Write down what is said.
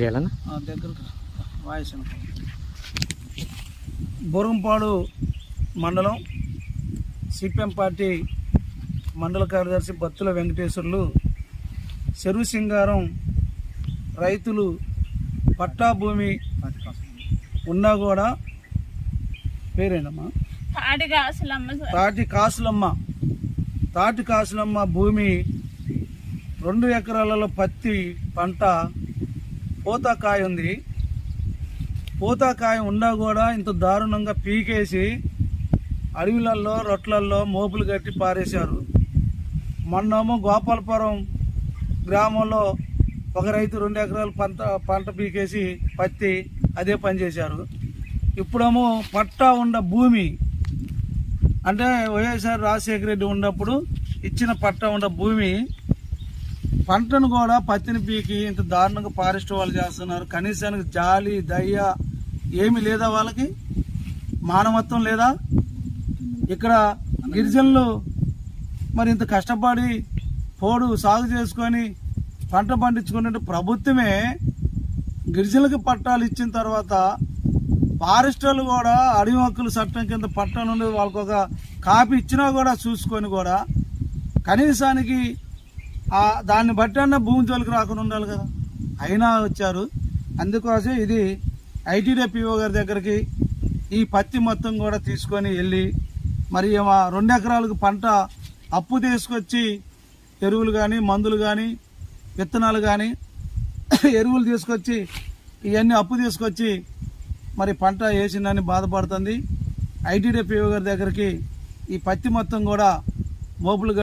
చేయాలన్నా దగ్గర వాయిస్ బోరంపాడు మండలం సిపిఎం పార్టీ మండల కార్యదర్శి బత్తుల వెంకటేశ్వర్లు చెరువు సింగారం రైతులు పట్టా భూమి ఉన్నా కూడా పేరేనమ్మా తాటి కాసులమ్మ భూమి 2 ఎకరాలలో పత్తి పంట పూతకాయ ఉంది. పూతకాయ ఉన్నా కూడా ఇంత దారుణంగా పీకేసి అడవిలలో రొట్లల్లో మోపులు కట్టి పారేశారు. మొన్నేమో గోపాలపురం గ్రామంలో ఒక రైతు 2 ఎకరాలు పంట పీకేసి పత్తి అదే పని చేశారు. ఇప్పుడేమో పట్టా ఉన్న భూమి అంటే వైఎస్ఆర్ రాజశేఖర రెడ్డి ఉన్నప్పుడు ఇచ్చిన పట్టా ఉన్న భూమి పంటను కూడా పత్తిని పీకి ఇంత దారుణంగా ఫారెస్ట్ వాళ్ళు చేస్తున్నారు. కనీసానికి జాలి దయ ఏమి లేదా? వాళ్ళకి మానవత్వం లేదా? ఇక్కడ గిరిజనులు మరి ఇంత కష్టపడి పోడు సాగు చేసుకొని పంట పండించుకునే ప్రభుత్వమే గిరిజనులకి పట్టాలు ఇచ్చిన తర్వాత ఫారెస్ట్ వాళ్ళు కూడా అడవి హక్కుల చట్టం కింద పట్టా నుండి వాళ్ళకు ఒక కాపీ ఇచ్చినా కూడా చూసుకొని కూడా కనీసానికి దాన్ని బట్టి అన్న భూమి జోలికి రాకుండా ఉండాలి కదా. అయినా వచ్చారు. అందుకోసం ఇది ఐటీడీ పిఓ గారి దగ్గరికి ఈ పత్తి మొత్తం కూడా తీసుకొని వెళ్ళి మరి 2 ఎకరాలకు పంట అప్పు తీసుకొచ్చి ఎరువులు కానీ మందులు కానీ విత్తనాలు కానీ ఎరువులు తీసుకొచ్చి ఇవన్నీ అప్పు తీసుకొచ్చి మరి పంట వేసిందని బాధపడుతుంది. ఐటీడీ పిఓ గారి దగ్గరికి ఈ పత్తి మొత్తం కూడా మోపులు